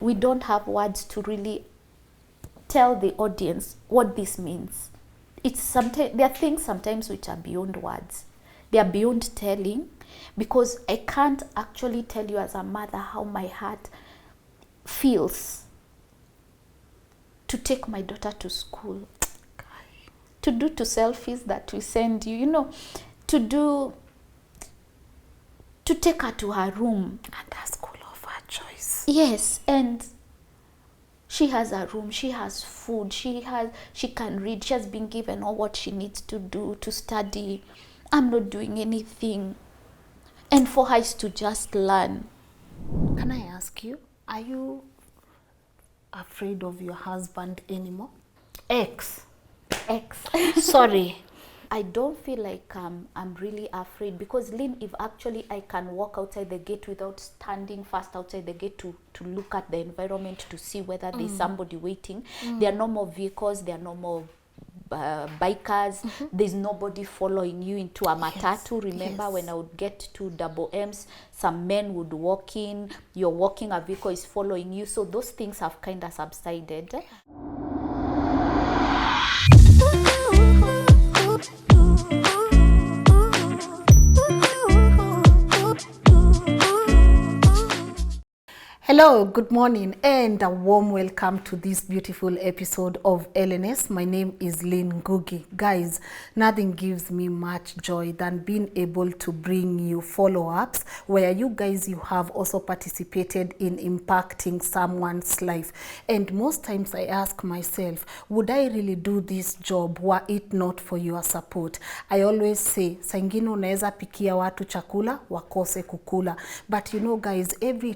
we don't have words to really tell the audience what this means. It's sometimes, there are things sometimes which are beyond words. They are beyond telling, because I can't actually tell you as a mother how my heart feels to take my daughter to school, to do to selfies that we send you, you know, to take her to her room. And her school of her choice. Yes, and she has a room, she has food, she can read, she has been given all what she needs to do, to study. I'm not doing anything. And for her is to just learn. Can I ask you, are you afraid of your husband anymore? Ex. Sorry. I don't feel like I'm really afraid, because Lynn, if actually I can walk outside the gate without standing first outside the gate to look at the environment to see whether there's somebody waiting. There are no more vehicles, there are no more bikers, there's nobody following you into a matatu. Remember when I would get to double M's, some men would walk in, you're walking, a vehicle is following you. So those things have kind of subsided. Hello, good morning, and a warm welcome to this beautiful episode of LNS. My name is Lynn Ngugi. Guys, nothing gives me much joy than being able to bring you follow-ups where you guys, you have also participated in impacting someone's life. And most times I ask myself, would I really do this job were it not for your support? I always say, saingine unaweza pikia watu chakula, wakose kukula. But you know guys, every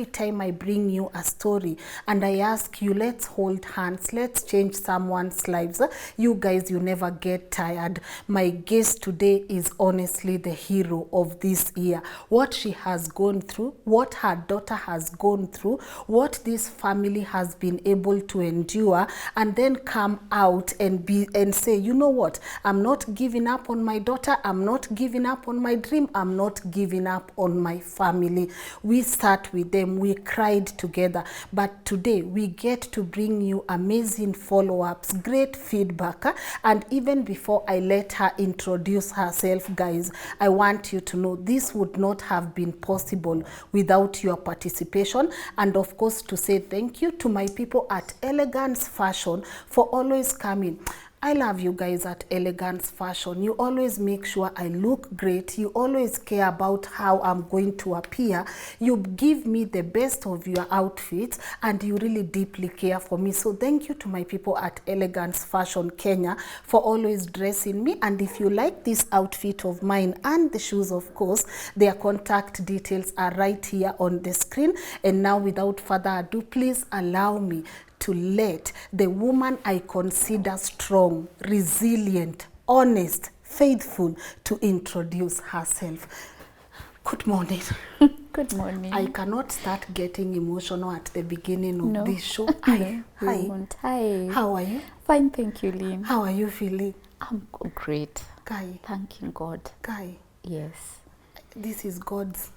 time I bring you a story and I ask you, let's hold hands, let's change someone's lives, you guys, you never get tired. My guest today is honestly the hero of this year. What she has gone through, what her daughter has gone through, what this family has been able to endure, and then come out and say, you know what, I'm not giving up on my daughter, I'm not giving up on my dream, I'm not giving up on my family. We start with them, we cried together, but today we get to bring you amazing follow-ups, great feedback, and even before I let her introduce herself, guys, I want you to know this would not have been possible without your participation. And of course, to say thank you to my people at Elegance Fashion for always coming. I love you guys at Elegance Fashion. You always make sure I look great. You always care about how I'm going to appear. You give me the best of your outfits, and you really deeply care for me. So thank you to my people at Elegance Fashion Kenya for always dressing me. And if you like this outfit of mine and the shoes, of course, their contact details are right here on the screen. And now, without further ado, please allow me to let the woman I consider strong, resilient, honest, faithful to introduce herself. Good morning. Good morning. I cannot start getting emotional at the beginning of this show. Hi. Hi. How are you? Fine, thank you, Lynn. How are you feeling? I'm great. Guy. Thanking God. Guy. Yes. This is God's.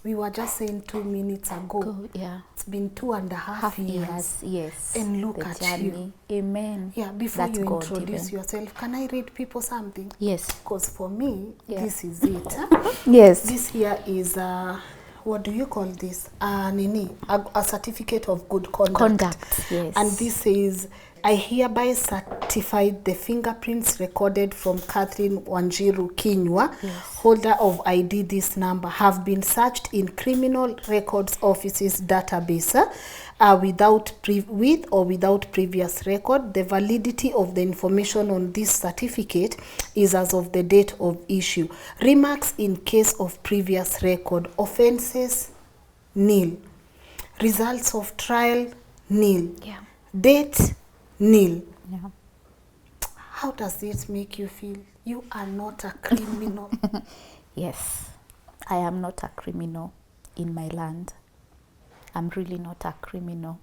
We were just saying 2 minutes ago. Yeah. It's been 2.5 years. Yes. And look at journey. You. Amen. Yeah, before That's you God introduce even. yourself, can I read people something? Yes. Because for me, this is it. Yes. This here is, what do you call this? Neee, a certificate of good conduct. Yes. And this is, I hereby certify the fingerprints recorded from Catherine Wanjiru Kinyua, holder of ID this number, have been searched in Criminal Records Office's database with or without previous record. The validity of the information on this certificate is as of the date of issue. Remarks in case of previous record. Offenses, nil. Results of trial, nil. Yeah. Date, nil. Yeah. How does it make you feel? You are not a criminal. Yes, I am not a criminal in my land. I'm really not a criminal.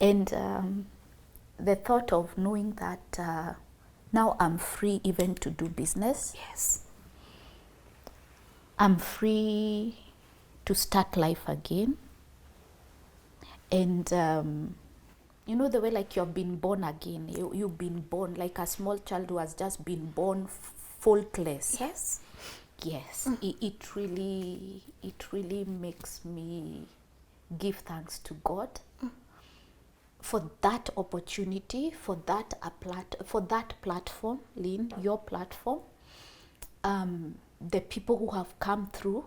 And the thought of knowing that now I'm free even to do business. Yes. I'm free to start life again. And you know the way like you've been born again, you've been born like a small child who has just been born faultless. Yes. Yes, it really makes me give thanks to God for that opportunity, for that platform, Lynn, your platform, the people who have come through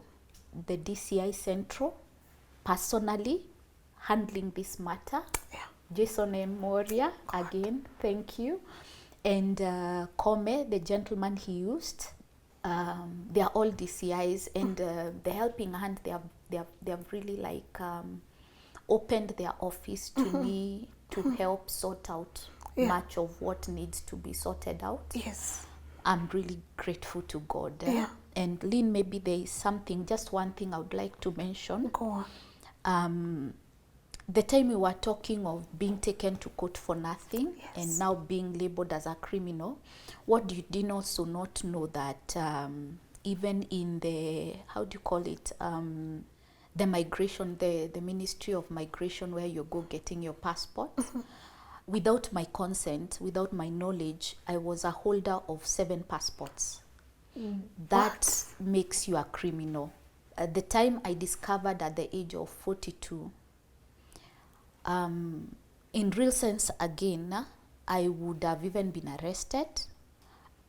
the DCI Central, personally handling this matter. Yeah. Jason M. Moria, again, thank you. And Kome, the gentleman he used, they are all DCIs, and the helping hand, they have really like opened their office to me to help sort out much of what needs to be sorted out. Yes. I'm really grateful to God. Yeah. And Lynn, maybe there is something, just one thing I would like to mention. Go on. The time we were talking of being taken to court for nothing, Yes. and now being labeled as a criminal, what you did also not know that even in the, how do you call it, the migration, the Ministry of Migration, where you go getting your passport, without my consent, without my knowledge, I was a holder of 7 passports. That makes you a criminal. At the time I discovered at the age of 42, in real sense again, I would have even been arrested.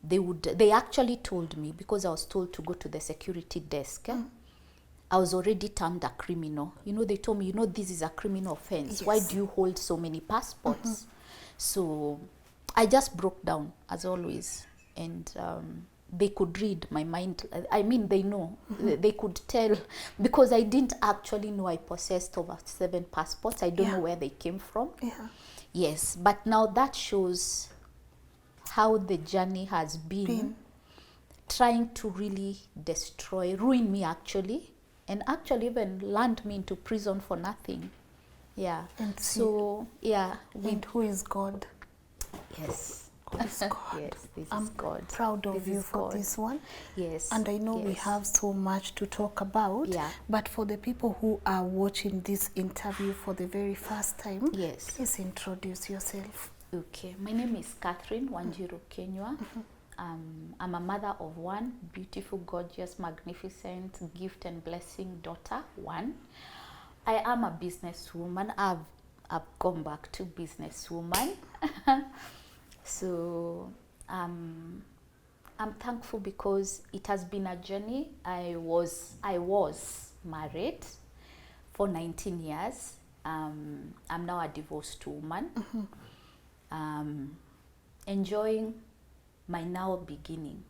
They actually told me, because I was told to go to the security desk, I was already termed a criminal. You know, they told me, you know, this is a criminal offense. Yes. Why do you hold so many passports? So I just broke down, as always, and they could read my mind. I mean, they know. They could tell, because I didn't actually know I possessed over 7 passports. I don't know where they came from. Yeah. Yes, but now that shows how the journey has been trying to really ruin me actually, and actually even land me into prison for nothing. Yeah. And so, yeah. And who is God? Yes. God is God. Yes, this I'm is God. proud of This you is for God. this one. Yes. And I know we have so much to talk about. Yeah. But for the people who are watching this interview for the very first time, Yes. please introduce yourself. Okay. My name is Catherine Wanjiru Kinyua. I'm a mother of 1 beautiful, gorgeous, magnificent, gift and blessing daughter, 1. I am a businesswoman. I've gone back to businesswoman. So I'm thankful because it has been a journey. I was married for 19 years. I'm now a divorced woman. Enjoying my now beginning.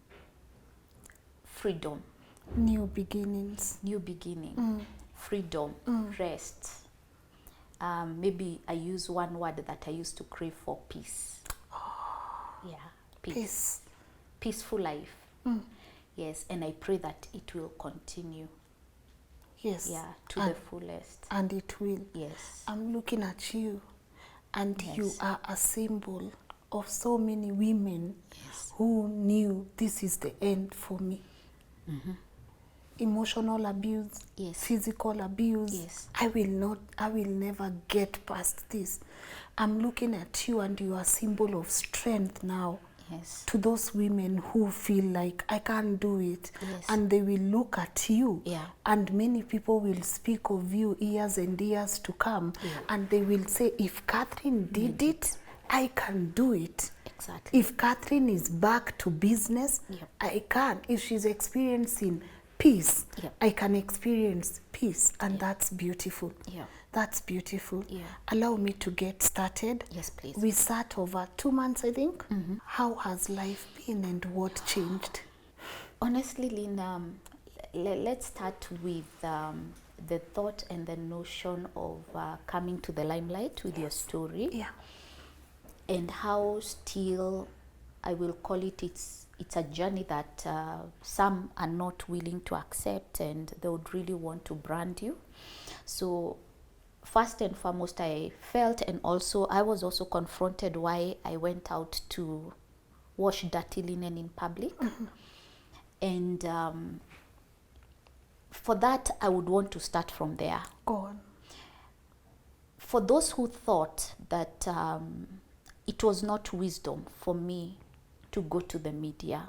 Freedom. New beginnings. New beginning. Freedom. Rest. Maybe I use one word that I used to crave for: peace. Yeah, peace. Peaceful life. Yes, and I pray that it will continue. Yes. Yeah, to the fullest. And it will. Yes. I'm looking at you, and Yes. you are a symbol of so many women who knew this is the end for me. Emotional abuse, physical abuse. I will never get past this. I'm looking at you, and you are a symbol of strength now. Yes. To those women who feel like I can't do it, and they will look at you, and many people will speak of you years and years to come, and they will say, if Catherine did it, I can do it. Exactly. If Catherine is back to business, I can. If she's experiencing peace, I can experience peace, and that's beautiful. That's beautiful. Allow me to get started. Yes, please. We sat over 2 months, I think. How has life been, and what changed? Honestly, Lynn, let's start with the thought and the notion of coming to the limelight with your story. And how still, I will call it, it's a journey that some are not willing to accept, and they would really want to brand you. So first and foremost, I felt, and also I was also confronted why I went out to wash dirty linen in public. And for that, I would want to start from there. Go on. for those who thought that it was not wisdom for me to go to the media,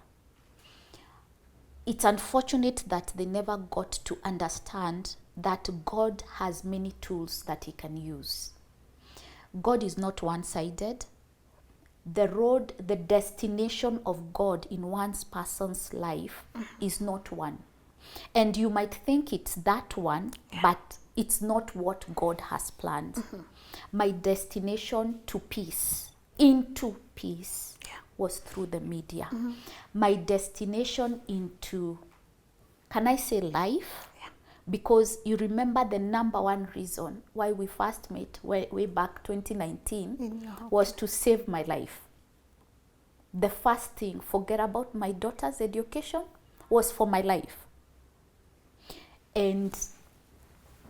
it's unfortunate that they never got to understand that God has many tools that he can use. God is not one-sided. The road, the destination of God in one person's life is not one. And you might think it's that one, but it's not what God has planned. My destination to peace, into peace, was through the media. My destination into, can I say life? Because you remember the number one reason why we first met way back 2019 was to save my life. The first thing, forget about my daughter's education, was for my life. And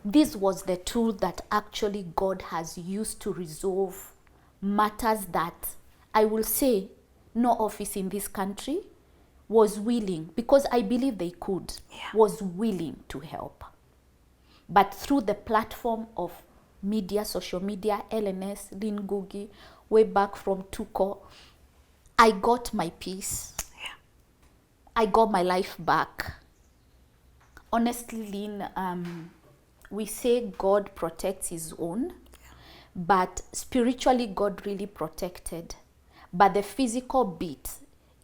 this was the tool that actually God has used to resolve matters that I will say no office in this country was willing, because I believe they could, was willing to help. But through the platform of media, social media, LNS, Lynn, Ngugi, way back from Tuko, I got my peace. I got my life back. Honestly, Lynn, we say God protects his own, but spiritually God really protected. But the physical bit,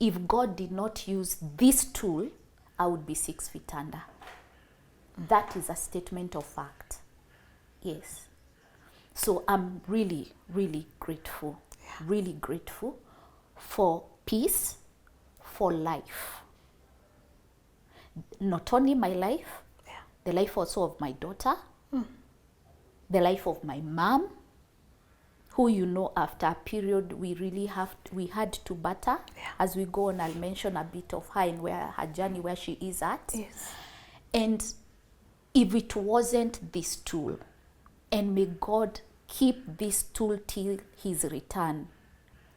if God did not use this tool, I would be 6 feet under. That is a statement of fact. Yes. So I'm really, really grateful. Really grateful for peace, for life. Not only my life, the life also of my daughter, the life of my mom, who, you know, after a period we had to batter. As we go on, I'll mention a bit of her and where her journey, where she is at. And if it wasn't this tool, and may God keep this tool till his return,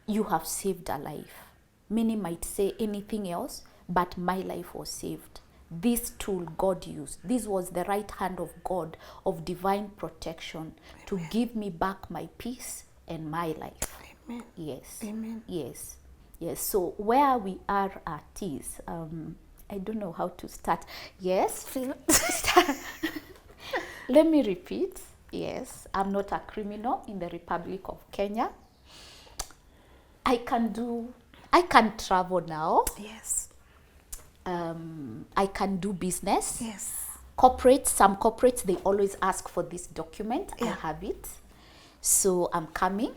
you have saved a life. Many might say anything else, but my life was saved. This tool God used. This was the right hand of God, of divine protection, to give me back my peace and my life. Amen. Yes. Amen. Yes. Yes. So where we are at is, I don't know how to start. Yes. Let me repeat. Yes. I'm not a criminal in the Republic of Kenya. I can travel now. Yes. I can do business. Yes. Some corporates, they always ask for this document. I have it. So I'm coming.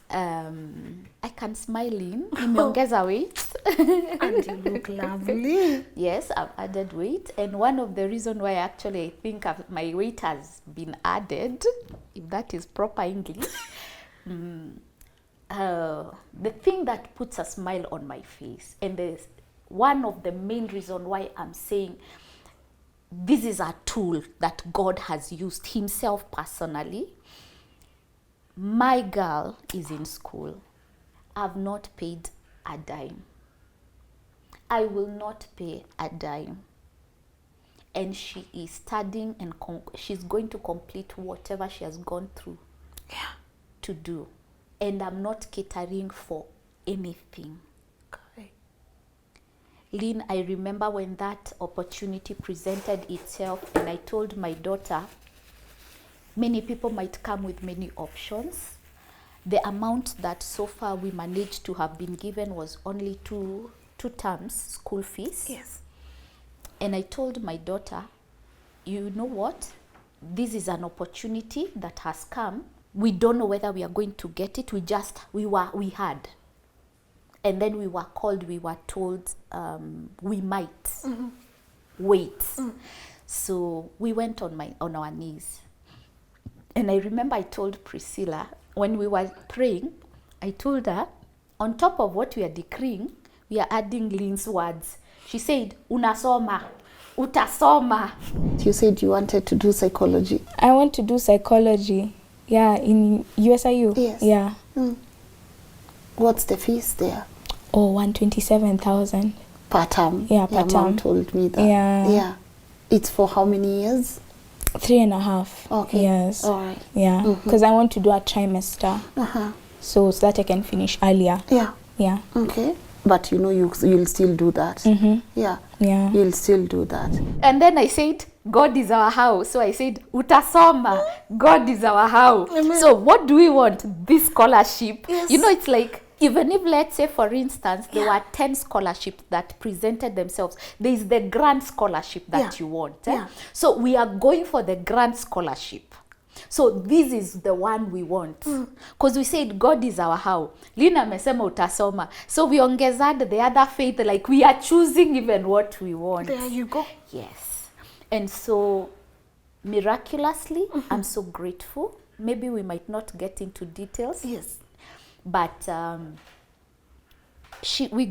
I can smile in. Nimeongeza weight. And you look lovely. Yes, I've added weight. And one of the reasons why actually I think my weight has been added, if that is proper English, the thing that puts a smile on my face, and there's one of the main reasons why I'm saying this is a tool that God has used himself personally. My girl is in school. I've not paid a dime. I will not pay a dime. And she is studying and she's going to complete whatever she has gone through to do. And I'm not catering for anything. Okay. Lynn, I remember when that opportunity presented itself, and I told my daughter, many people might come with many options. The amount that so far we managed to have been given was only two terms school fees. Yes. And I told my daughter, you know what? This is an opportunity that has come. We don't know whether we are going to get it. We had. And then we were called, we were told we might wait. So we went on our knees. And I remember I told Priscilla, when we were praying, I told her, on top of what we are decreeing, we are adding Lynn's words. She said, unasoma, utasoma. You said you wanted to do psychology. I want to do psychology, in USIU. Yes. Yeah. What's the fees there? Oh, 127,000. Per term. Yeah, per Your term. mom told me that. Yeah. It's for how many years? 3.5 Okay. years. All right. Yeah, because I want to do a trimester, so that I can finish earlier. Yeah. Yeah. Okay. But you know you'll still do that. Yeah. Yeah. You'll still do that. And then I said, God is our house. So I said, utasoma, God is our house. Amen. So what do we want? This scholarship. Yes. You know, it's like, even if, let's say, for instance, there were 10 scholarships that presented themselves, there is the grand scholarship that you want. Yeah. So we are going for the grand scholarship. So this is the one we want. Because we said God is our how. Lynn amesema utasoma. So we ongezad the other faith, like we are choosing even what we want. There you go. Yes. And so miraculously, I'm so grateful. Maybe we might not get into details. Yes. But we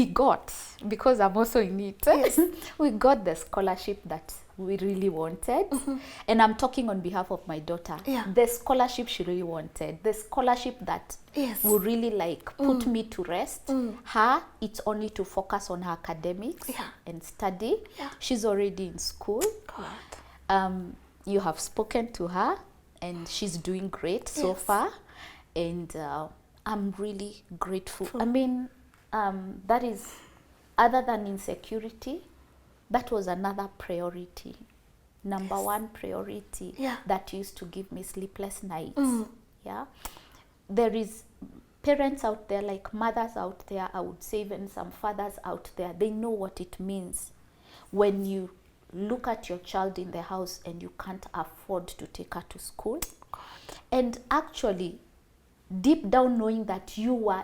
got, because I'm also in it, Yes. we got the scholarship that we really wanted. And I'm talking on behalf of my daughter. Yeah. The scholarship she really wanted, the scholarship that Yes. will really like put me to rest. Her, it's only to focus on her academics and study. Yeah. She's already in school. God. You have spoken to her and she's doing great so far. And I'm really grateful. I mean, that is, other than insecurity, that was another priority. Number one priority that used to give me sleepless nights. Yeah. There is parents out there, like mothers out there, I would say even some fathers out there, they know what it means when you look at your child in the house and you can't afford to take her to school. And actually, deep down knowing that you were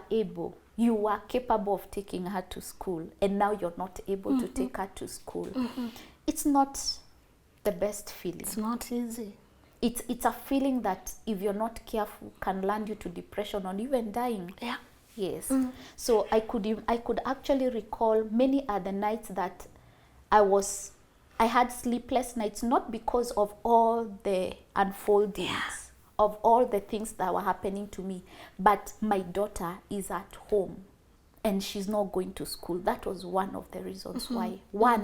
capable of taking her to school, and now you're not able to take her to school. It's not the best feeling. It's not easy. It's a feeling that, if you're not careful, can land you to depression or even dying. Yeah. Yes. So I could actually recall many other nights that I had sleepless nights, not because of all the unfoldings of all the things that were happening to me, but my daughter is at home and she's not going to school. That was one of the reasons why.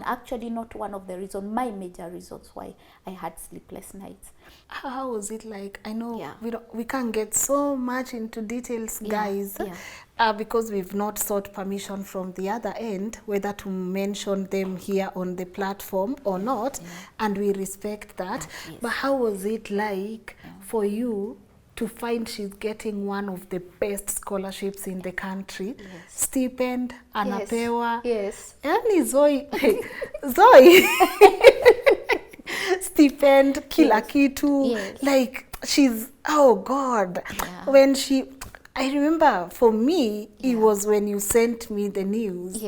Actually not one of the reasons, my major reasons why I had sleepless nights. How was it like? I know we can't get so much into details, guys, because we've not sought permission from the other end whether to mention them here on the platform or not, and we respect that. But how was it like for you to find she's getting one of the best scholarships in the country? Stipend, anapewa. Yes. Yani Zoe stipend, kila kitu. Like, she's, oh God. When I remember for me, it was when you sent me the news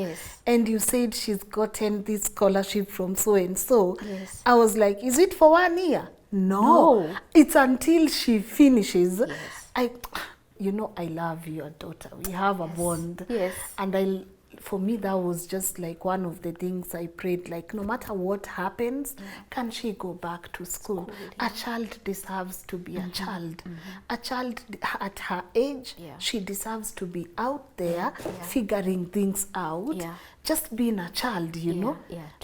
and you said she's gotten this scholarship from so and so. I was like, is it for 1 year? No. It's until she finishes. You know, I love your daughter. We have a bond. And for me, that was just like one of the things I prayed, like, no matter what happens, can she go back to school? A child deserves to be a child. A child at her age, she deserves to be out there figuring things out, just being a child, you know?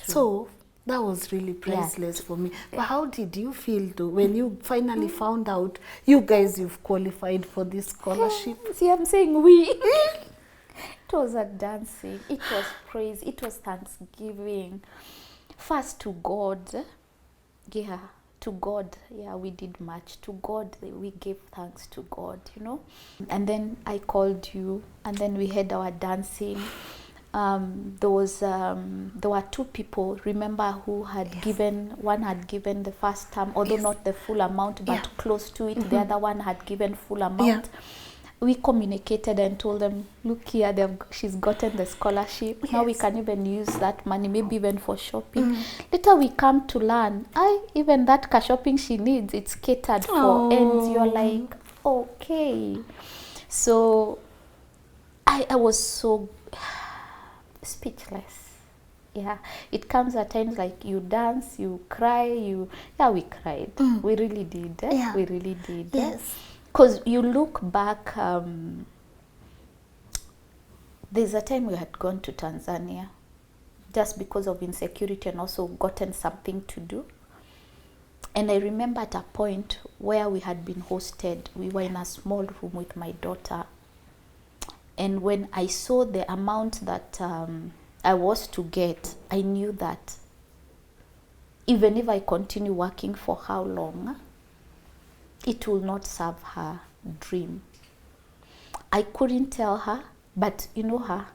So that was really priceless for me. But how did you feel though when you finally found out, you guys, you've qualified for this scholarship? See, I'm saying we. It was a dancing, it was praise, it was thanksgiving. First to God, to God, we did much. To God, we gave thanks to God, you know. And then I called you, and then we had our dancing. There were 2 people, remember, who had given, one had given the first term, although not the full amount, but close to it. The other one had given full amount. We communicated and told them, look here, she's gotten the scholarship. Now we can even use that money, maybe even for shopping. Later we come to learn, even that shopping she needs, it's catered for. And you're like, okay. So I was so speechless. It comes at times like you dance, you cry, we cried. We really did. We really did. Because you look back, there's a time we had gone to Tanzania just because of insecurity and also gotten something to do. And I remember at a point where we had been hosted, we were in a small room with my daughter. And when I saw the amount that I was to get, I knew that even if I continue working for how long, it will not serve her dream. I couldn't tell her, but you know her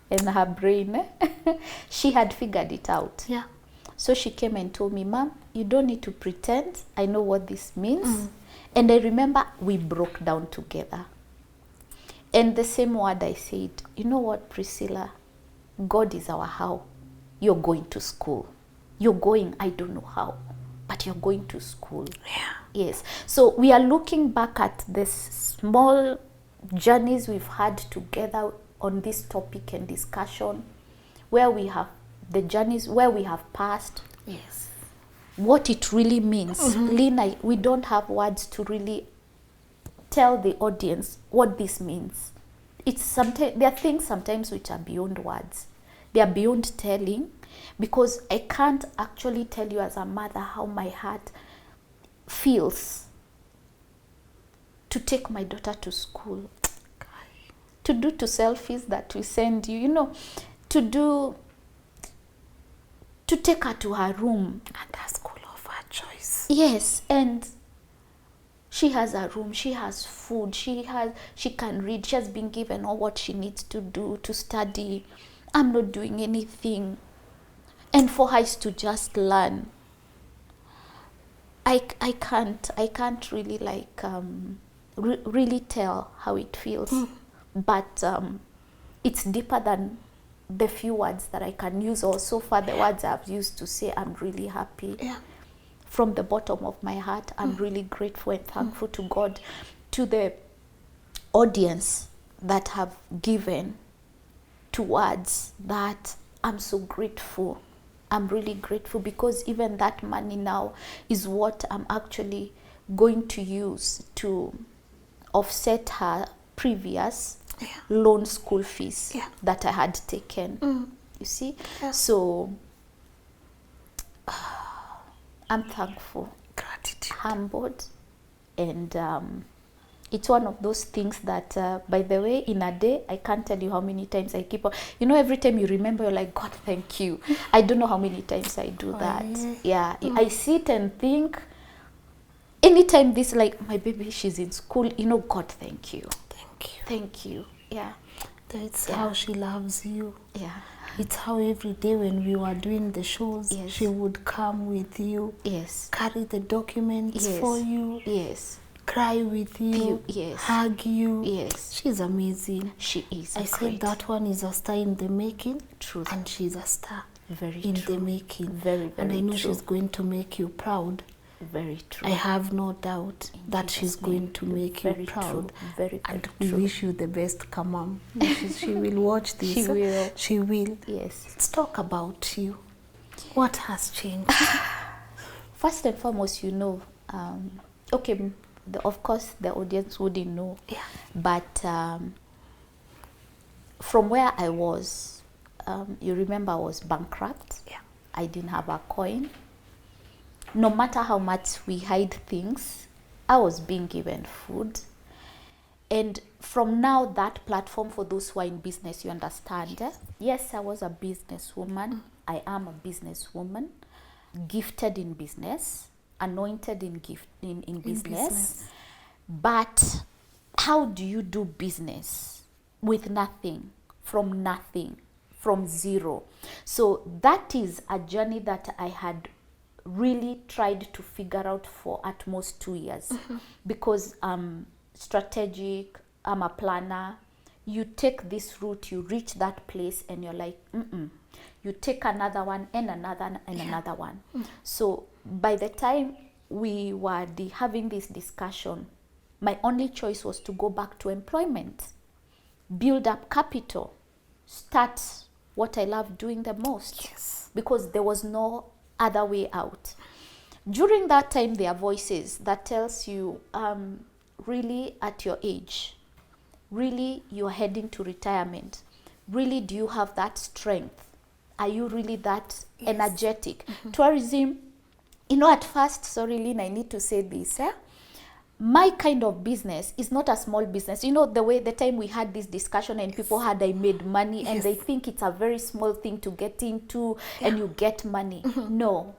and her brain, she had figured it out. Yeah. So she came and told me, Mom, you don't need to pretend. I know what this means. And I remember we broke down together. And the same word I said, you know what, Priscilla, God is our how. You're going to school. You're going, I don't know how, but you're going to school. Yeah. Yes. So we are looking back at this small journeys we've had together on this topic and discussion, where we have the journeys, where we have passed. Yes. What it really means. Lynn, we don't have words to really tell the audience what this means. It's sometimes, there are things sometimes which are beyond words. They are beyond telling, because I can't actually tell you as a mother how my heart feels to take my daughter to school, to do to selfies that we send you, you know, to take her to her room. And her school of her choice. Yes, and she has a room, she has food, she can read, she has been given all what she needs to do to study. I'm not doing anything. And for her is to just learn. I can't really like really tell how it feels. But it's deeper than the few words that I can use, or so far the words I've used to say I'm really happy. Yeah. From the bottom of my heart, I'm really grateful and thankful to God, to the audience that have given to words that I'm so grateful. I'm really grateful, because even that money now is what I'm actually going to use to offset her previous loan school fees that I had taken. You see? Yeah. So I'm thankful, Gratitude. humbled, and it's one of those things that, by the way, in a day, I can't tell you how many times I keep on, you know, every time you remember, you're like, God, thank you. I don't know how many times I do that. Yeah, I sit and think, anytime this, like, my baby, she's in school, you know, God, thank you. Thank you. Thank you. Yeah. That's how she loves you. Yeah. It's how every day when we were doing the shows, Yes. she would come with you, Yes. carry the documents Yes. for you, Yes. cry with you, Yes. hug you. Yes. She's amazing. She is. I great. said that one is a star in the making. True. And she's a star Very in true. the making. Very, and I very know true. she's going to make you proud. Very true. I have no doubt In that Jesus' she's name. going to make Very you true. proud. Very, And very we true. wish you the best, Kamam. She will watch this. She will. She will. Yes. Let's talk about you. What has changed? First and foremost, you know, okay, of course, the audience wouldn't know. Yeah. But from where I was, you remember I was bankrupt. Yeah. I didn't have a coin. No matter how much we hide things, I was being given food. And from now, that platform, for those who are in business, you understand. Yes, I was a businesswoman. I am a businesswoman, gifted in business, anointed in business. But how do you do business with nothing, from zero? So that is a journey that I had really tried to figure out for at most 2 years, because I'm strategic, I'm a planner. You take this route, you reach that place, and you're like, you take another one and another and another one. So by the time we were having this discussion, my only choice was to go back to employment, build up capital, start what I love doing the most. Yes. Because there was no other way out. During that time, there are voices that tells you, really at your age, really you're heading to retirement, really do you have that strength? Are you really that energetic? Tourism You know, at first, sorry, Lynn, I need to say this. My kind of business is not a small business. You know, the time we had this discussion and people had, I made money, and they think it's a very small thing to get into and you get money. No,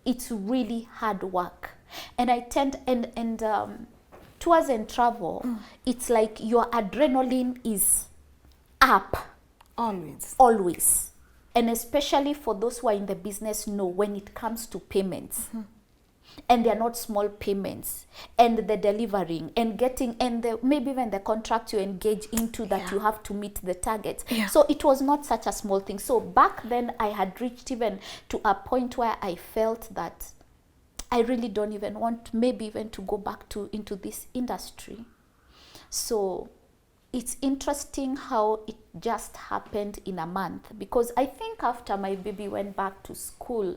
it's really hard work. And I tend, and tours and travel, it's like your adrenaline is up. Always. And especially for those who are in the business know when it comes to payments. And they're not small payments, and the delivering and getting, and maybe even the contract you engage into that you have to meet the targets. So it was not such a small thing. So back then I had reached even to a point where I felt that I really don't even want maybe even to go back into this industry. So it's interesting how it just happened in a month, because I think after my baby went back to school,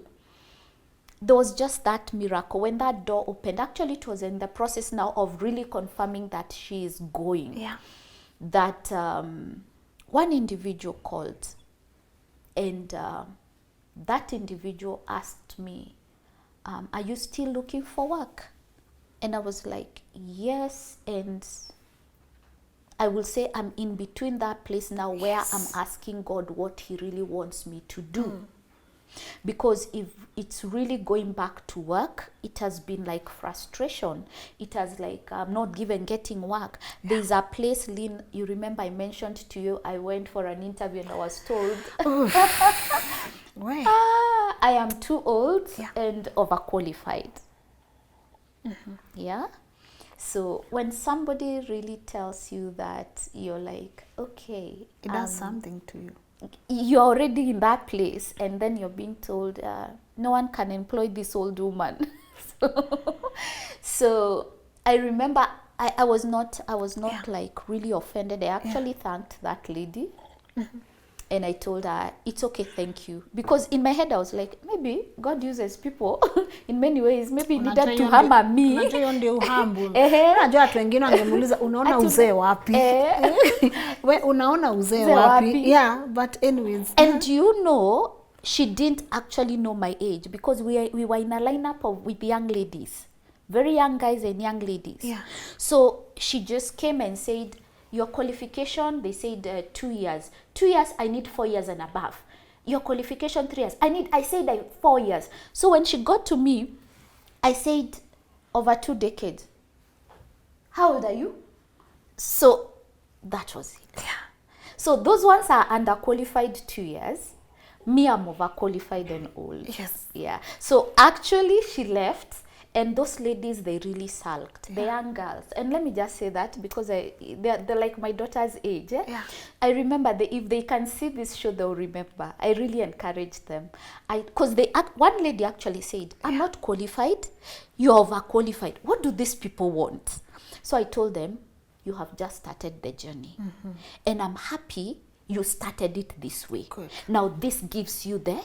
there was just that miracle when that door opened. Actually, it was in the process now of really confirming that she is going. That one individual called, and that individual asked me, are you still looking for work? And I was like, yes. And I will say I'm in between that place now where I'm asking God what he really wants me to do. Because if it's really going back to work, it has been like frustration. It has like I'm not getting work. There's a place, Lynn, you remember I mentioned to you, I went for an interview and I was told I am too old and overqualified. So when somebody really tells you that, you're like, okay, it does something to you. You're already in that place, and then you're being told no one can employ this old woman. So I remember I was not like really offended. I actually thanked that lady. And I told her, it's okay, thank you. Because in my head, I was like, maybe God uses people in many ways. Maybe he needed to hammer me. Unajua watu wengine wangemuuliza unaona uzee wapi? We unaona uzee wapi? Yeah, but anyways. And you know, she didn't actually know my age, because we were in a lineup with young ladies. Very young guys and young ladies. So she just came and said, your qualification, they said 2 years. 2 years, I need 4 years and above. Your qualification, 3 years. I said 4 years. So when she got to me, I said, over 2 decades. How old are you? So that was it. So those ones are underqualified 2 years. Me, I'm overqualified and old. So actually, she left. And those ladies, they really sulked, the young girls. And let me just say that, because they're like my daughter's age. I remember if they can see this show, they'll remember. I really encouraged them. Because one lady actually said, I'm not qualified, you're overqualified. What do these people want? So I told them, you have just started the journey. And I'm happy you started it this way. Now this gives you the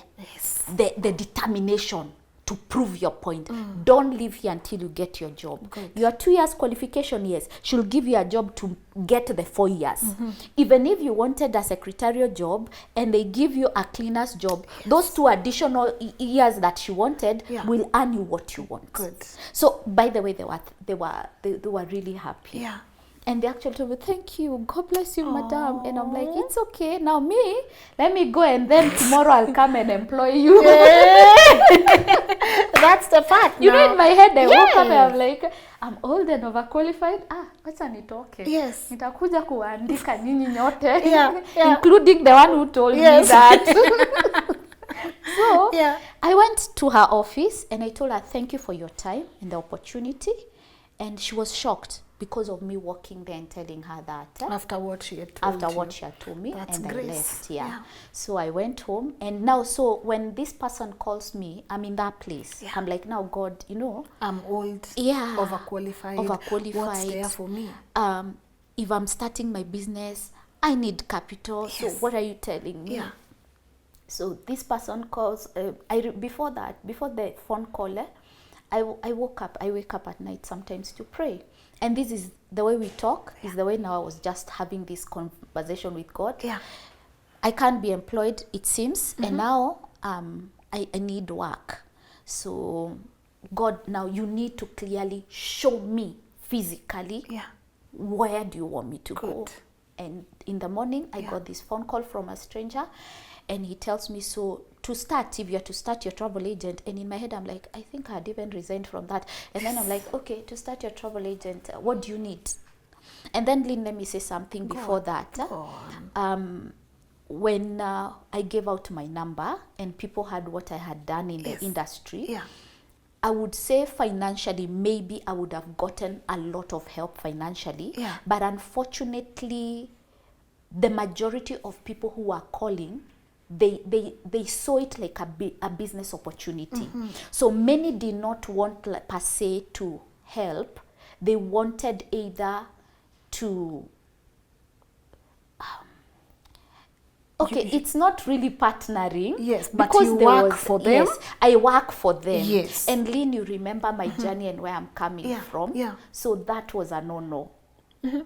determination to prove your point. Don't leave here until you get your job. Your 2 years qualification, yes, she'll give you a job to get the 4 years. Even if you wanted a secretarial job and they give you a cleaner's job, those 2 additional years that she wanted will earn you what you want. So by the way, they were really happy. And they actually told me, thank you, God bless you, madam. And I'm like, it's okay. Now let me go, and then tomorrow I'll come and employ you. That's the fact. You know, in my head, I woke up and I'm like, I'm old and overqualified. Wacha nitoke. Nitakuja kuandika nyinyi nyote, including the one who told me that. So I went to her office and I told her, thank you for your time and the opportunity. And she was shocked because of me walking there and telling her that. After what she had told me. That's and grace. I left. So I went home, and now, so when this person calls me, I'm in that place. I'm like, now God, you know, I'm old, overqualified. What's there for me? If I'm starting my business, I need capital. So what are you telling me? So this person calls, before the phone call, I wake up at night sometimes to pray. And this is the way we talk, is the way now I was just having this conversation with God. I can't be employed, it seems, and now I need work. So God, now you need to clearly show me physically where do you want me to go. And in the morning, I got this phone call from a stranger, and he tells me, so to start, if you're to start your travel agent, and in my head, I'm like, I think I had even resigned from that. And then I'm like, okay, to start your travel agent, what do you need? And then, Lynn, let me say something before that. When I gave out my number and people heard what I had done in the industry, I would say financially, maybe I would have gotten a lot of help financially. But unfortunately, the majority of people who are calling, they saw it like a business opportunity. So many did not want per se to help. They wanted either to it's not really partnering. But because you work for them. I work for them. Yes. And Lynn, you remember my journey and where I'm coming from. So that was a no-no.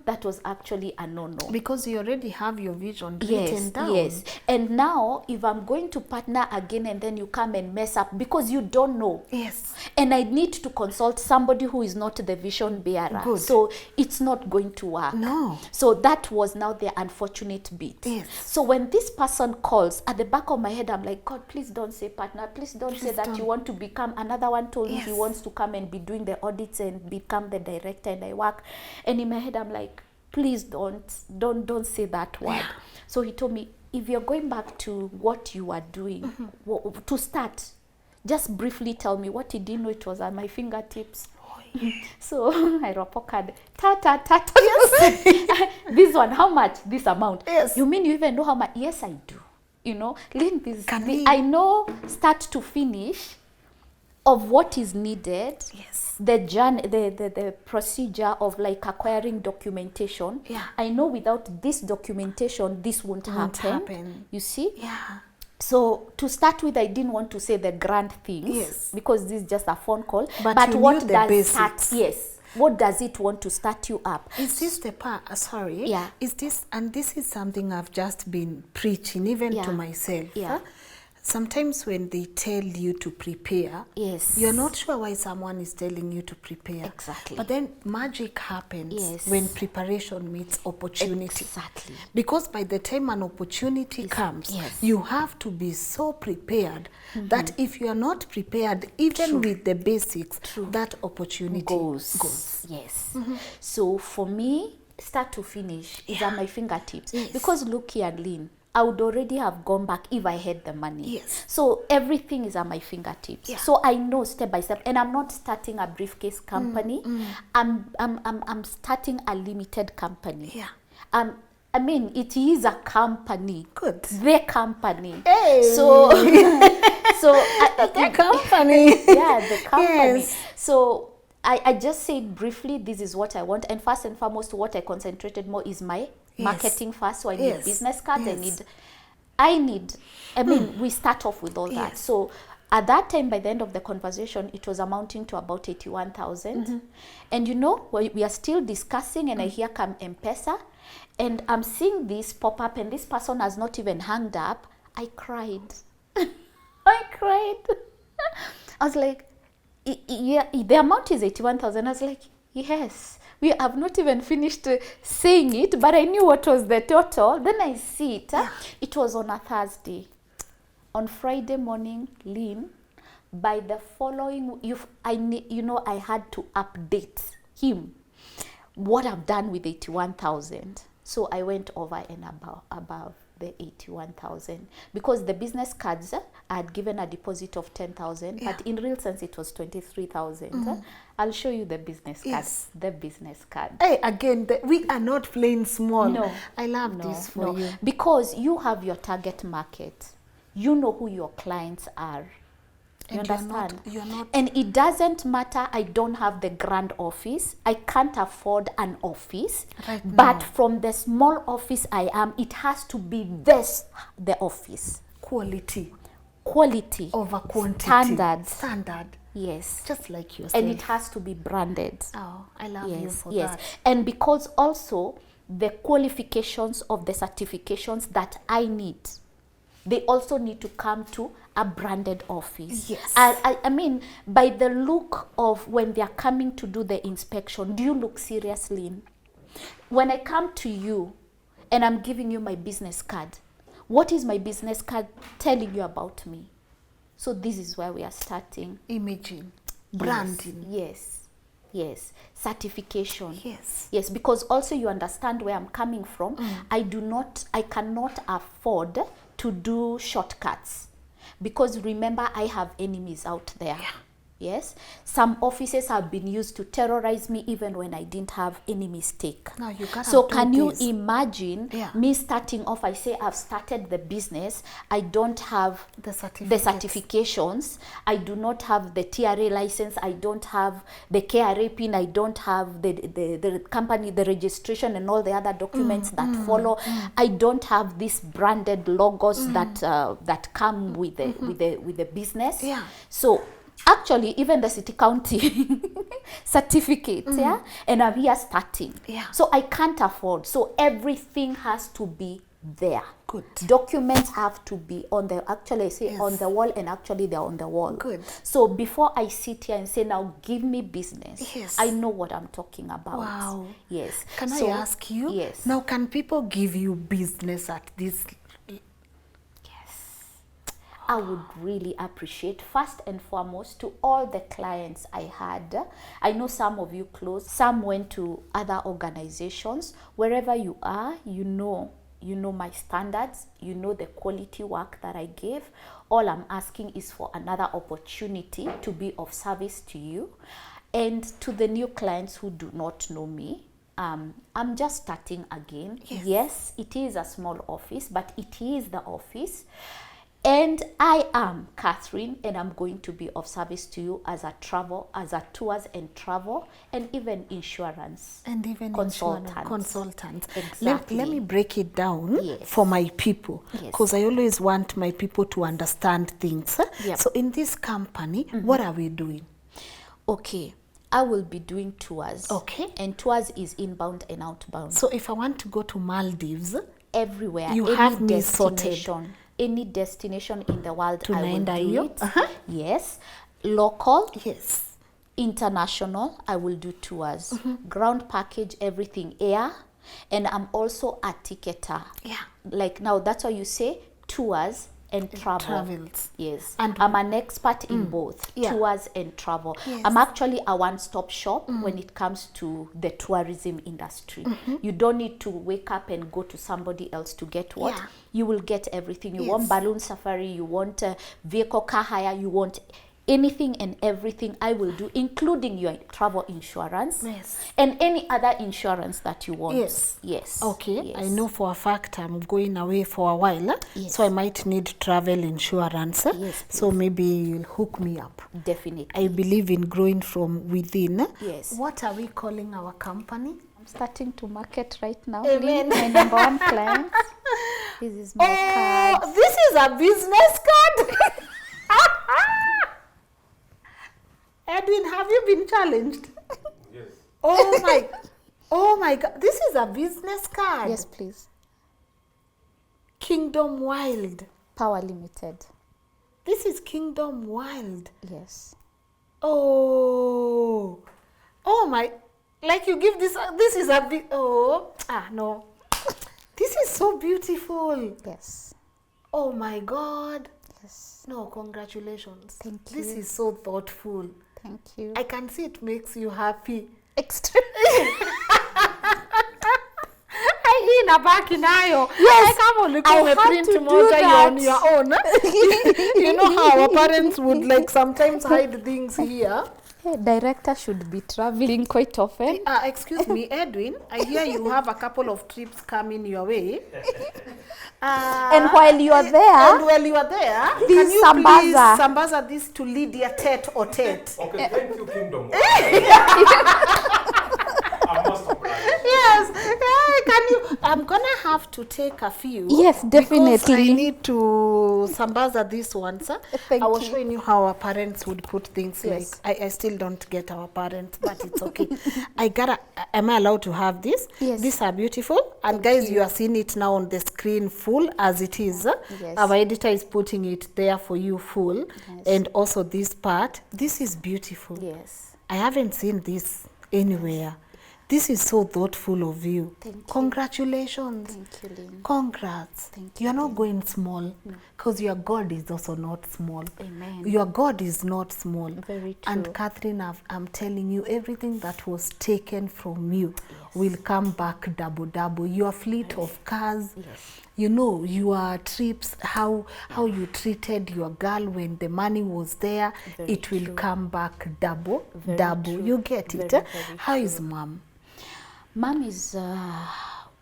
That was actually a no-no. Because you already have your vision written down. And now, if I'm going to partner again and then you come and mess up, because you don't know. And I need to consult somebody who is not the vision bearer. So it's not going to work. So that was now the unfortunate bit. So when this person calls, at the back of my head, I'm like, God, please don't say partner. Please don't say that you want to become. Another one told me he wants to come and be doing the audits and become the director, and I work. And in my head, I'm like, please don't say that word. So he told me, if you're going back to what you are doing, to start, just briefly tell me what he didn't know it was at my fingertips. So I rapocad, this one, how much? This amount. You mean you even know how much? Yes, I do. You know, Lynn, I know start to finish of what is needed. The journey, the procedure of like acquiring documentation. I know without this documentation, this won't happen. You see? So to start with, I didn't want to say the grand things because this is just a phone call. But what does start? What does it want to start you up? Is this the part? Is this, and this is something I've just been preaching even to myself. Sometimes when they tell you to prepare, you're not sure why someone is telling you to prepare. But then magic happens when preparation meets opportunity. Because by the time an opportunity comes, you have to be so prepared that if you are not prepared, even with the basics, that opportunity goes. So for me, start to finish is at my fingertips. Because look here, Lynn, I would already have gone back if I had the money. So everything is at my fingertips. So I know step by step, and I'm not starting a briefcase company. I'm starting a limited company. I mean, it is a company. The company. So the company. The company. So I just said briefly, this is what I want, and first and foremost, what I concentrated more is my marketing first. So I need business cards. I mean, we start off with all that. So at that time, by the end of the conversation, it was amounting to about 81,000. And you know, we are still discussing, and I hear come M-Pesa, and I'm seeing this pop up, and this person has not even hanged up. I cried. I cried. I was like, the amount is 81,000. I was like, yes. We have not even finished saying it, but I knew what was the total. Then I see it. It was on a Thursday. On Friday morning, Lynn, by the following, I had to update him what I've done with 81,000. So I went over and above the 81,000 because the business cards I had given a deposit of 10,000, but in real sense it was 23,000. I'll show you the business card. The business card. Hey, again, we are not playing small. No, I love this for you because you have your target market. You know who your clients are. You understand? You're not. And it doesn't matter, I don't have the grand office. I can't afford an office. But from the small office I am, it has to be the office. Quality over quantity. Standard. Yes. Just like yourself. And it has to be branded. Oh, I love you for that. And because also the qualifications of the certifications that I need they also need to come to a branded office. Yes. I mean, by the look of when they are coming to do the inspection, do you look serious, Lynn? When I come to you and I'm giving you my business card, what is my business card telling you about me? So this is where we are starting. Imaging, branding. Yes, yes. Certification. Yes. Yes, because also you understand where I'm coming from. I cannot afford to do shortcuts, because remember, I have enemies out there. Yeah. Yes, some offices have been used to terrorize me even when I didn't have any mistake. Now you gotta So do can you this. imagine Yeah. me starting off? I say I've started the business. I don't have The the certifications. I do not have the TRA license. I don't have the KRA pin. I don't have the company, the registration and all the other documents that follow. I don't have these branded logos that come with the business. Yeah. So actually, even the city county certificate, yeah, and I'm here starting. Yeah. So I can't afford. So everything has to be there. Good. Documents have to be on the, actually I say Yes. on the wall, and actually they're on the wall. Good. So before I sit here and say, now give me business, Yes. I know what I'm talking about. Wow. Yes. Can So, I ask you? Yes. Now, can people give you business at this? I would really appreciate, first and foremost, to all the clients I had. I know some of you closed, some went to other organizations. Wherever you are, you know my standards, you know the quality work that I gave. All I'm asking is for another opportunity to be of service to you. And to the new clients who do not know me, I'm just starting again. Yes. Yes, it is a small office, but it is the office. And I am Catherine, and I'm going to be of service to you as a tours and travel, and even insurance. And even Consultant. Consultants. Exactly. Let me break it down Yes. for my people, Yes. because I always want my people to understand things. Yep. So in this company, what are we doing? Okay, I will be doing tours. Okay. And tours is inbound and outbound. So if I want to go to Maldives, Everywhere, You any have me sorted. destination, any destination in the world, I will Tunaenda do hiyo. it. Yes. Local, yes. international, I will do tours. Ground package, everything, air. And I'm also a ticketer. Yeah. Like now, that's why you say tours and travel. Travels. Yes. And- I'm an expert in both, Yeah. tours and travel. Yes. I'm actually a one-stop shop when it comes to the tourism industry. You don't need to wake up and go to somebody else to get what. Yeah. You will get everything. You Yes. want balloon safari, you want vehicle car hire, you want anything and everything I will do, including your travel insurance. Yes. And any other insurance that you want. Yes. Yes. Okay, Yes. I know for a fact I'm going away for a while, Yes. so I might need travel insurance. Yes, So maybe you'll hook me up. Definitely. I believe in growing from within. Yes. What are we calling our company? I'm starting to market right now. Amen. Lynn, my number one client. This is my card. This is a business card. Edwin, have you been challenged? Yes. Oh my God, this is a business card. Yes, please. Kingdom Wild. Power Limited. This is Kingdom Wild. Yes. Oh my, like you give this is a big, no. This is so beautiful. Yes. Oh my God. Yes. No, congratulations. Thank This you. is so thoughtful. Thank you. I can see it makes you happy. Extremely. Inabaki nayo. Yes, Kama ulikuwa I umeprint had to do moja you're on that. your own. You know how our parents would like sometimes hide things here. Hey, director should be traveling quite often. Excuse me, Edwin. I hear you have a couple of trips coming your way. And while you are And there, while you are there, This can you sambaza. please sambaza this to Lydia tete or tete? Okay, thank you, Kingdom. I must oblige. Yes. Can you? I'm gonna have to take a few. Yes, Because definitely. I need to sambaza this one, sir. Thank I was you. showing you how our parents would put things Yes. like, I still don't get our parents, but it's okay. Am I allowed to have this? Yes. These are beautiful. And Thank guys, you. you are seeing it now on the screen full as it is. Yes. Our editor is putting it there for you full. Yes. And also this part, this is beautiful. Yes. I haven't seen this anywhere. This is so thoughtful of you. Thank you. Congratulations. Thank you, Lynn. Congrats. Thank You're you, not Lynn. going small because your God is also not small. Amen. Your God is not small. Very And true. Catherine, I'm telling you, everything that was taken from you will come back double. Your fleet of cars, Yes. you know, your trips, how you treated your girl when the money was there, Very it will true. come back double. Very true. You get it? Very, very How is true. mom? Mom is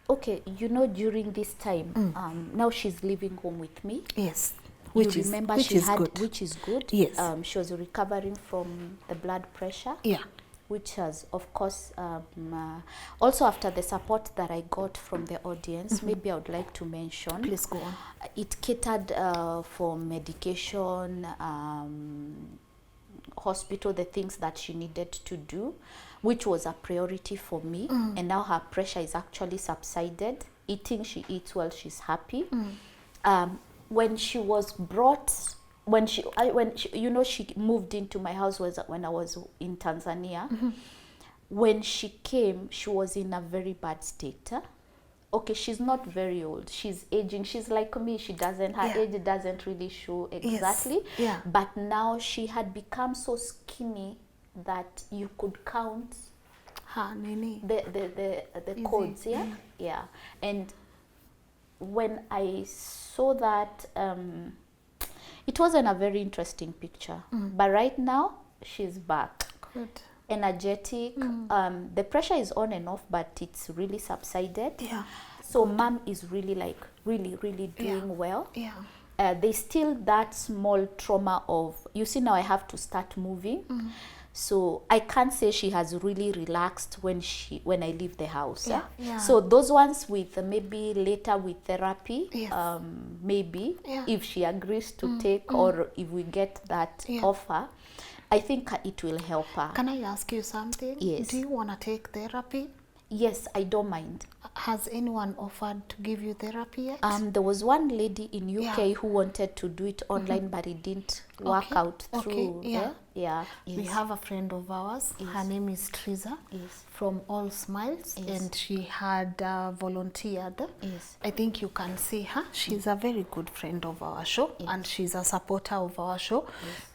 okay. You know, during this time, now she's living home with me. Yes. You remember which she is had, good. which is good. Yes. She was recovering from the blood pressure. Yeah. Which has, of course, also after the support that I got from the audience, maybe I would like to mention. Please go on. It catered for medication, hospital, the things that she needed to do, which was a priority for me. And now her pressure is actually subsided. Eating, she eats well, she's happy. When she was brought, when she you know, she moved into my house when I was in Tanzania. When she came, she was in a very bad state. Okay, she's not very old. She's aging. She's like me. She doesn't, her age doesn't really show exactly. Yeah. But now she had become so skinny that you could count Ha, Nene. the codes. Yeah. And when I saw that, it wasn't a very interesting picture. But right now, she's back. Good. Energetic. The pressure is on and off, but it's really subsided. Yeah. So mom is really really doing well. Yeah. There's still that small trauma of, you see, now I have to start moving. So I can't say she has really relaxed when I leave the house. Yeah. So those ones with maybe later with therapy, Yes. maybe Yeah. if she agrees to take, or if we get that offer, I think it will help her. Can I ask you something? Yes. Do you want to take therapy? Yes, I don't mind. Has anyone offered to give you therapy yet? There was one lady in UK who wanted to do it online, but it didn't work out through. Yeah. Yeah. We have a friend of ours. Her name is Teresa. Yes. From All Smiles, and she had volunteered. Yes. I think you can see her. She's a very good friend of our show, and she's a supporter of our show,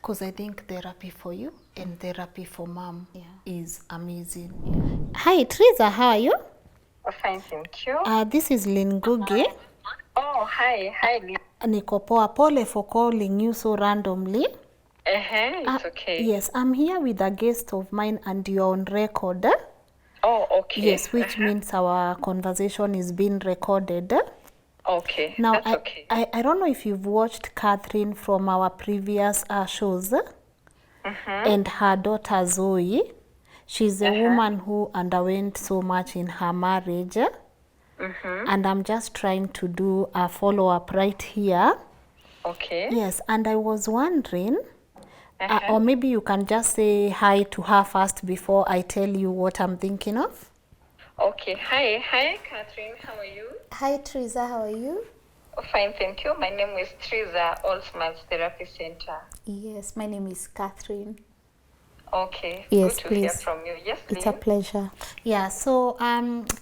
because I think therapy for you and therapy for mom is amazing. Hi, Teresa. How are you? Fine, thank you. This is Lynn Ngugi. Oh, hi, Lynn. Niko poa, pole for calling you so randomly. It's okay. Yes, I'm here with a guest of mine, and you're on record. Oh, okay. Yes, which means our conversation is being recorded. Okay, Now, that's okay. I don't know if you've watched Catherine from our previous shows, and her daughter Zoe. She's a woman who underwent so much in her marriage, and I'm just trying to do a follow-up right here. Okay. Yes, and I was wondering, or maybe you can just say hi to her first before I tell you what I'm thinking of. Okay, hi, Catherine, how are you? Hi, Teresa. How are you? Fine, thank you. My name is Teresa, All Smiles Therapy Center. Yes, my name is Catherine. Okay, Yes, good to hear please. from you. Yes, It's a Lynn. pleasure. Yeah, so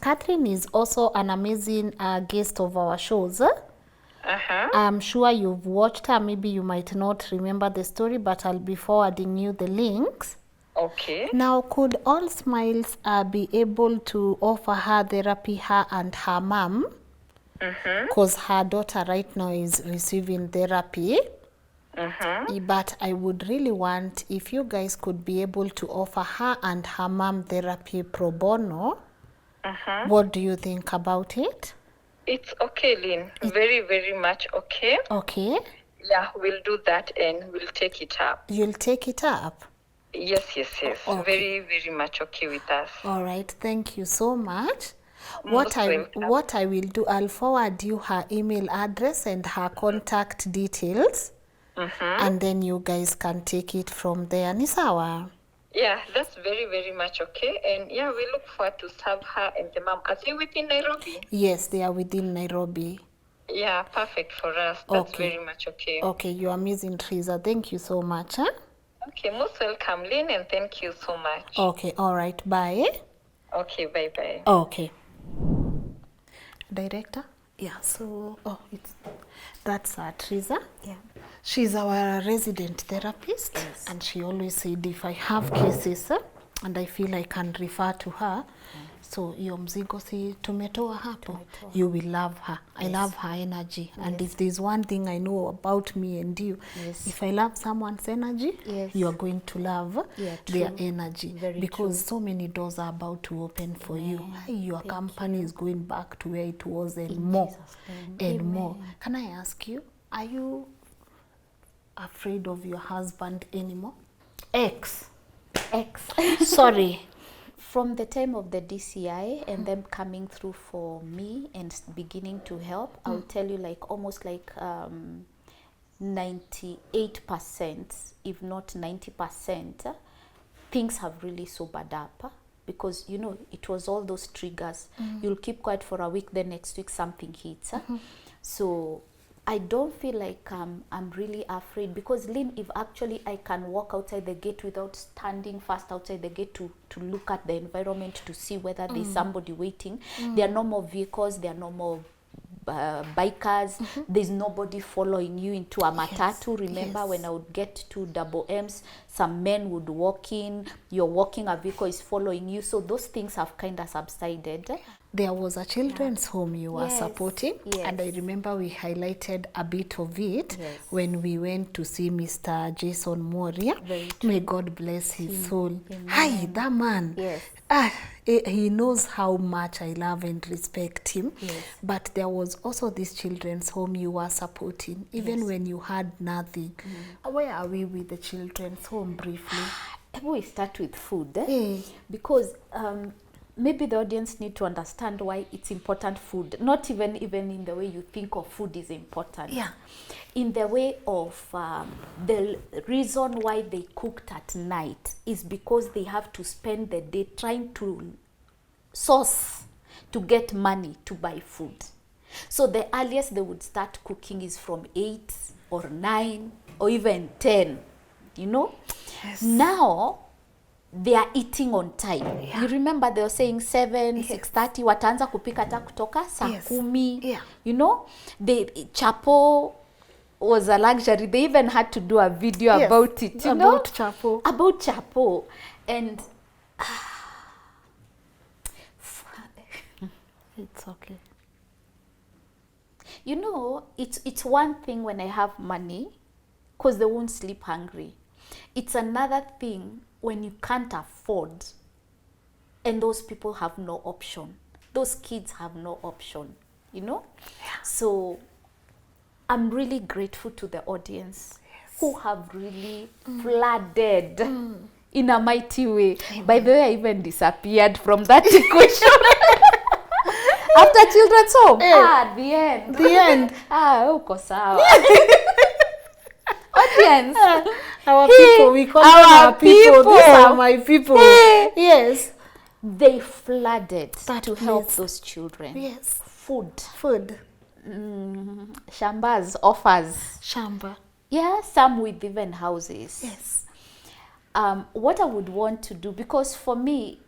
Catherine is also an amazing guest of our shows. I'm sure you've watched her. Maybe you might not remember the story, but I'll be forwarding you the links. Okay. Now, could All Smiles be able to offer her therapy, her and her mom? Because her daughter right now is receiving therapy. But I would really want if you guys could be able to offer her and her mom therapy pro bono. What do you think about it? It's okay, Lynn. Very, very much okay. Okay. Yeah, we'll do that and we'll take it up. You'll take it up. Yes. Okay. Very, very much okay with us. All right. Thank you so much. What welcome. what I will do, I'll forward you her email address and her contact details, and then you guys can take it from there. Ni sawa? Yeah, that's very, very much okay. And yeah, we look forward to serve her and the mom. Are they within Nairobi? Yes, they are within Nairobi. Yeah, perfect for us. That's Okay. very much okay. Okay, you are amazing, Teresa. Thank you so much. Huh? Okay, most welcome, Lynn, and thank you so much. Okay, all right, bye. Okay, bye-bye. Okay. Director? Yeah, so, that's Teresa. Yeah. She's our resident therapist, Yes. and she always said if I have cases and I feel I can refer to her, so hiyo mzigo si tumetoa hapo, you will love her. I love her energy, and if there's one thing I know about me and you, if I love someone's energy, you are going to love their energy. Very because so many doors are about to open for you. Your company is going back to where it was, and more and more. Can I ask you, are you afraid of your husband anymore? Ex. Sorry. From the time of the DCI and them coming through for me and beginning to help, I'll tell you, like almost like 98%, if not 90%, things have really sobered up, because you know it was all those triggers. You'll keep quiet for a week, then next week something hits. So I don't feel like I'm really afraid, because Lynn, if actually I can walk outside the gate without standing first outside the gate to look at the environment to see whether there's somebody waiting. There are no more vehicles, there are no more bikers, there's nobody following you into a matatu. Remember when I would get to double M's, some men would walk in, you're walking, a vehicle is following you. So those things have kind of subsided. There was a children's home you were supporting, and I remember we highlighted a bit of it when we went to see Mr. Jason Moria. May God bless his soul. Hi, that man. He knows how much I love and respect him. But there was also this children's home you were supporting, even when you had nothing. Where are we with the children's home briefly? We start with food, because maybe the audience need to understand why it's important, food. Not even in the way you think of food is important. In the way of the reason why they cooked at night is because they have to spend the day trying to source to get money to buy food. So the earliest they would start cooking is from 8 or 9 or even 10, you know. Now they are eating on time. You remember they were saying 7, 6:30 wataanza kupika hata kutoka saa 10. You know, the chapo was a luxury. They even had to do a video about it, you know? About chapo. And it's okay. You know, it's one thing when I have money, because they won't sleep hungry. It's another thing when you can't afford and those people have no option. Those kids have no option, you know? So I'm really grateful to the audience who have really flooded in a mighty way. By the way, I even disappeared from that equation. After children's home. The end. The end. Uko sawa. Audience. Our people, we call them our people. These are my people. Yes. They flooded That to help those children. Yes. Food. Shambas, offers. Shamba. Yeah, some with even houses. Yes. What I would want to do, because for me,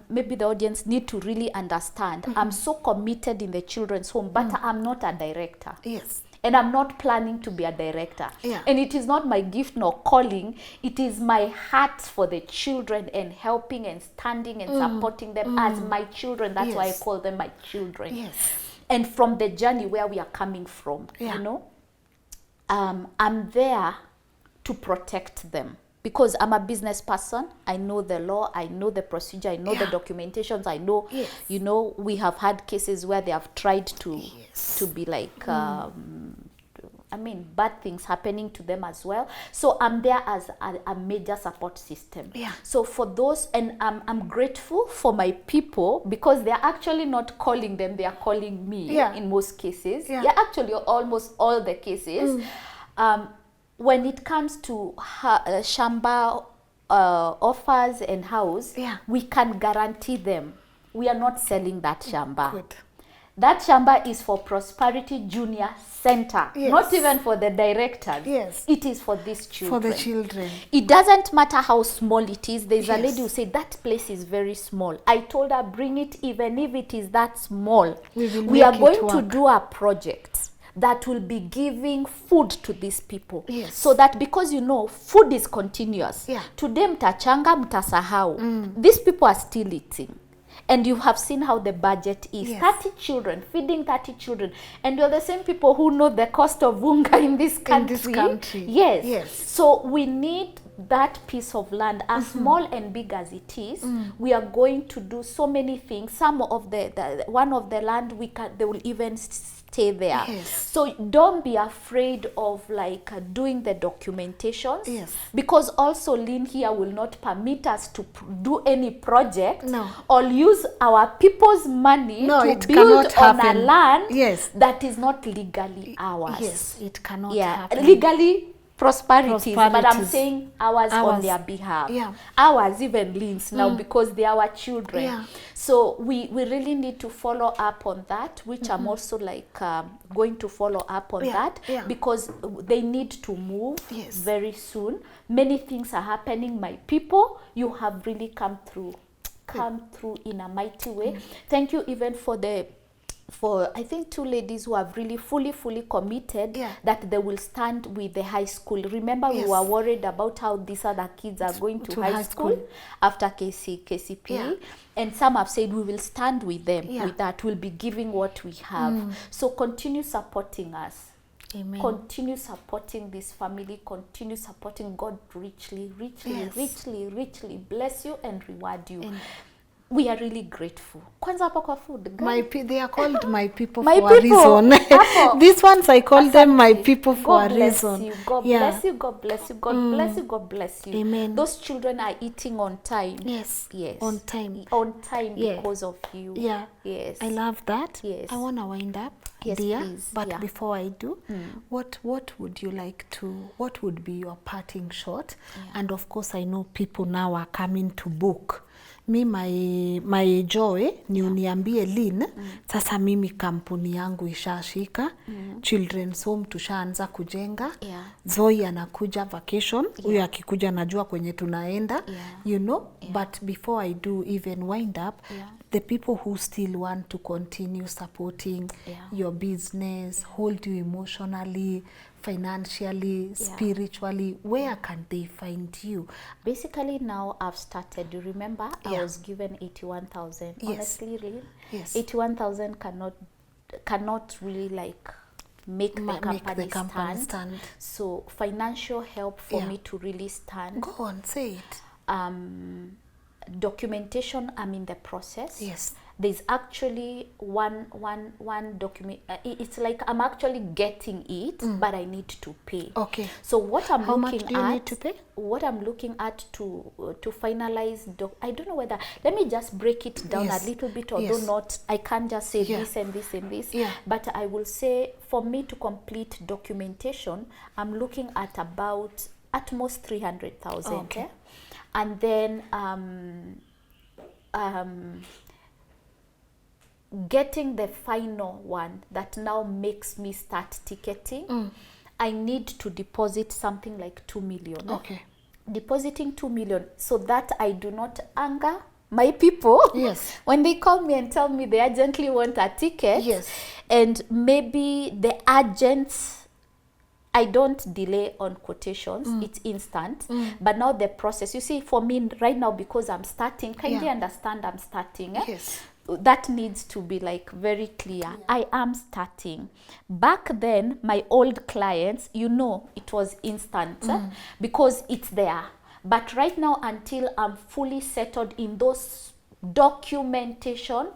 maybe the audience need to really understand, I'm so committed in the children's home, but I'm not a director. Yes. And I'm not planning to be a director. And it is not my gift nor calling. It is my heart for the children and helping and standing and supporting them as my children. That's why I call them my children. Yes. And from the journey where we are coming from, you know, I'm there to protect them. Because I'm a business person, I know the law, I know the procedure, I know the documentations, I know, you know, we have had cases where they have tried to be like bad things happening to them as well. So I'm there as a major support system. Yeah. So for those, and I'm grateful for my people, because they're actually not calling them, they are calling me. Yeah. In most cases. Yeah. Yeah, actually almost all the cases. When it comes to shamba offers and house, Yeah. we can guarantee them. We are not selling that shamba. Good. That shamba is for Prosperity Junior Center, Yes. not even for the directors. Yes. It is for these children. For the children. It doesn't matter how small it is. There's a Yes. lady who said that place is very small. I told her, bring it even if it is that small. We are make it going to work. do a project that will be giving food to these people. Yes. So that, because food is continuous. Yeah. Today mtachanga, mtasahau. These people are still eating. And you have seen how the budget is. Yes. 30 children, feeding 30 children. And you're the same people who know the cost of unga in this country. Yes. Yes. So we need that piece of land, as small and big as it is. We are going to do so many things. Some of the one of the land, they will even stay there. Yes. So don't be afraid of doing the documentations. Yes. Because also Lynn here will not permit us to do any project. No. Or use our people's money No, to it build cannot on happen. a land Yes. that is not legally ours. Yes, it cannot Yeah, happen. legally Prosperities, but I'm Prosperities. saying ours on Ours. their behalf. Yeah. Ours, even Lynn's now, because they are our children. Yeah. So we really need to follow up on that, which I'm also going to follow up on Yeah, that, yeah. because they need to move Yes. very soon. Many things are happening. My people, you have really come through in a mighty way. Thank you even for I think 2 ladies who have really fully committed, Yeah. that they will stand with the high school. Remember, Yes. we were worried about how these other kids are going to high school after KCPE. Yeah. And some have said we will stand with them. Yeah. With that, we'll be giving what we have. So continue supporting us. Amen. Continue supporting this family. Continue supporting. God richly Yes. bless you and reward you. We are really grateful. Kwanza hapa kwa food. They are called my people My for people. a reason. Hapo. These ones I call them my people for God a bless reason. you. God Yeah. bless you. God bless you. God bless you. God bless you. Amen. Those children are eating on time. Yes. Yes. On time. On time Yeah. because of you. Yeah. Yes. I love that. Yes. I want to wind up, Yes, dear. please. But Yeah. before I do, what would you like to? What would be your parting shot? Yeah. And of course, I know people now are coming to book. Mi my joy ni uniambie Lynn, sasa mimi kampuni yangu ishashika, children's home tushaanza kujenga. Yeah. Zoe anakuja vacation, huyo akikuja najua kwenye tunaenda, Yeah. But before I do even wind up, Yeah. the people who still want to continue supporting your business, hold you emotionally, financially, spiritually, where can they find you? Basically, now I've started. You remember, I Yeah. was given 81,000. Yes. Honestly, Lynn, Yes. 81,000 cannot really make the company, stand. So financial help for Yeah. me to really stand. Go on, say it. Documentation, I'm in the process. Yes. There's actually one document. It's like I'm actually getting it, but I need to pay. Okay. So what I'm How much looking do you at, need to pay? What I'm looking at to finalize, I don't know whether, let me just break it down Yes. a little bit, although Yes. I can't just say Yeah. this and this and this. Yeah. But I will say, for me to complete documentation, I'm looking at about at most 300,000. Okay. And then getting the final one that now makes me start ticketing, I need to deposit something like 2 million. Okay. Depositing 2 million so that I do not anger my people. Yes. When they call me and tell me they urgently want a ticket, Yes. and maybe the agents, I don't delay on quotations, it's instant. But now the process, you see, for me right now, because I'm starting, kindly understand I'm starting. Yes. That needs to be very clear. I am starting. Back then, my old clients, it was instant because it's there. But right now, until I'm fully settled in those documentation,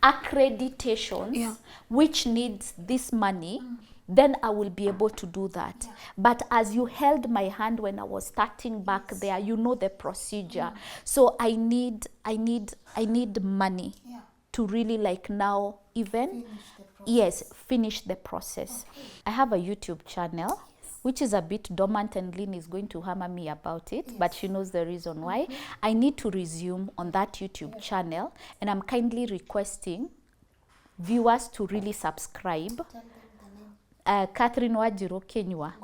accreditations, which needs this money, then I will be able to do that. But as you held my hand when I was starting back there, you know the procedure. So I need money to really like now even finish the process. I have a YouTube channel which is a bit dormant, and Lynn is going to hammer me about it, but she knows the reason why. I need to resume on that YouTube channel, and I'm kindly requesting viewers to really subscribe. Catherine Wajiro Kinyua.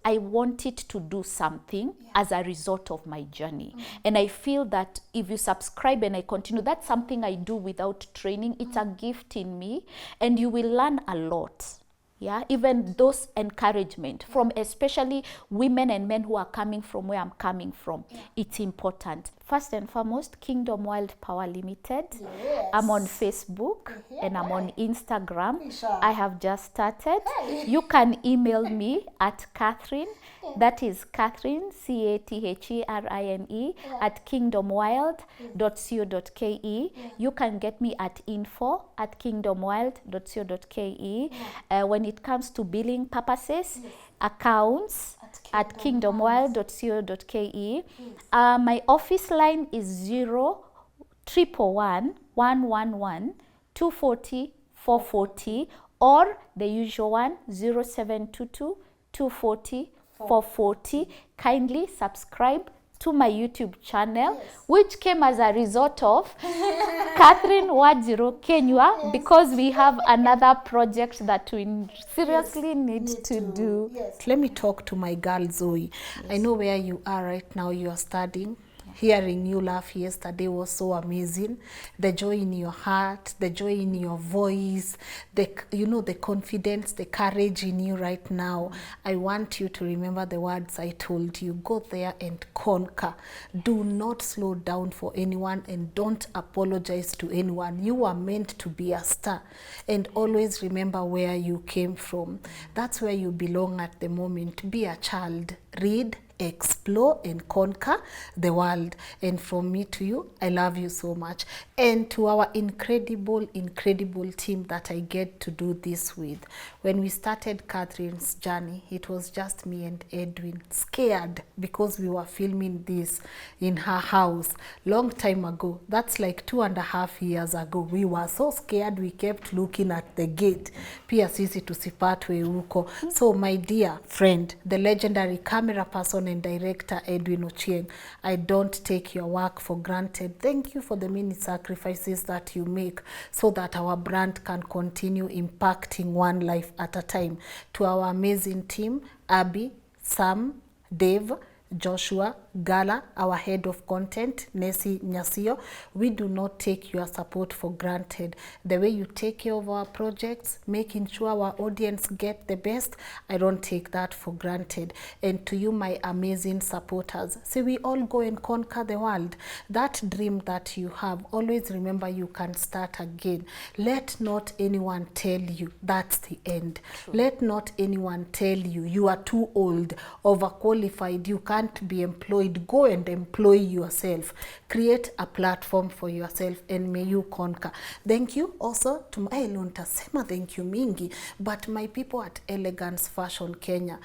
I wanted to do something as a result of my journey. And I feel that if you subscribe and I continue, that's something I do without training. It's a gift in me, and you will learn a lot. Yeah, even those encouragement from especially women and men who are coming from where I'm coming from. It's important. First and foremost, Kingdom Wild Power Limited. I'm on Facebook and I'm on Instagram. I have just started. You can email me at Catherine, that is Catherine, CATHERINE, at kingdomwild.co.ke. You can get me at info@kingdomwild.co.ke. When it comes to billing purposes, accounts at kingdomwild.co.ke. My office line is 0111 or the usual one 0722-240-440. Kindly subscribe to my YouTube channel, which came as a result of Catherine Wajiro Kinyua, because we have another project that we seriously need to do. Let me talk to my girl Zoe. I know where you are right now. You are studying. Hearing you laugh yesterday was so amazing. The joy in your heart, the joy in your voice, the confidence, the courage in you right now. I want you to remember the words I told you. Go there and conquer. Do not slow down for anyone, and don't apologize to anyone. You are meant to be a star, and always remember where you came from. That's where you belong at the moment. Be a child. Read, explore, and conquer the world. And from me to you, I love you so much. And to our incredible team that I get to do this with. When we started Catherine's journey, it was just me and Edwin, scared because we were filming this in her house long time ago. That's like 2.5 years ago. We were so scared, we kept looking at the gate. Pia sisi tusipatwe huko. So my dear friend, the legendary camera person and director Edwin Ochieng, I don't take your work for granted. Thank you for the many sacrifices that you make so that our brand can continue impacting one life at a time. To our amazing team, Abby, Sam, Dave, Joshua, Gala, our head of content, Nessie Nyasio, we do not take your support for granted. The way you take care of our projects, making sure our audience get the best, I don't take that for granted. And to you, my amazing supporters, see, we all go and conquer the world. That dream that you have, always remember you can start again. Let not anyone tell you that's the end. True. Let not anyone tell you you are too old, overqualified, you can't be employed. Go and employ yourself. Create a platform for yourself, and may you conquer. Thank you also to my Luntasema, thank you mingi, but my people at Elegance Fashion Kenya.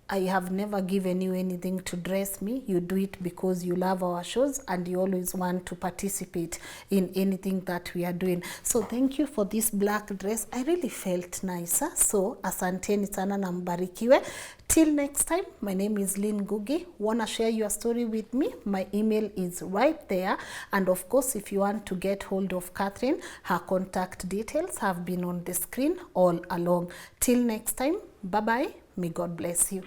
I have never given you anything to dress me. You do it because you love our shows and you always want to participate in anything that we are doing. So thank you for this black dress. I really felt nicer. So asanteni sana na mbarikiwe. Till next time, my name is Lynn Ngugi. Wanna share your story with me? My email is right there. And of course, if you want to get hold of Catherine, her contact details have been on the screen all along. Till next time, bye-bye. May God bless you.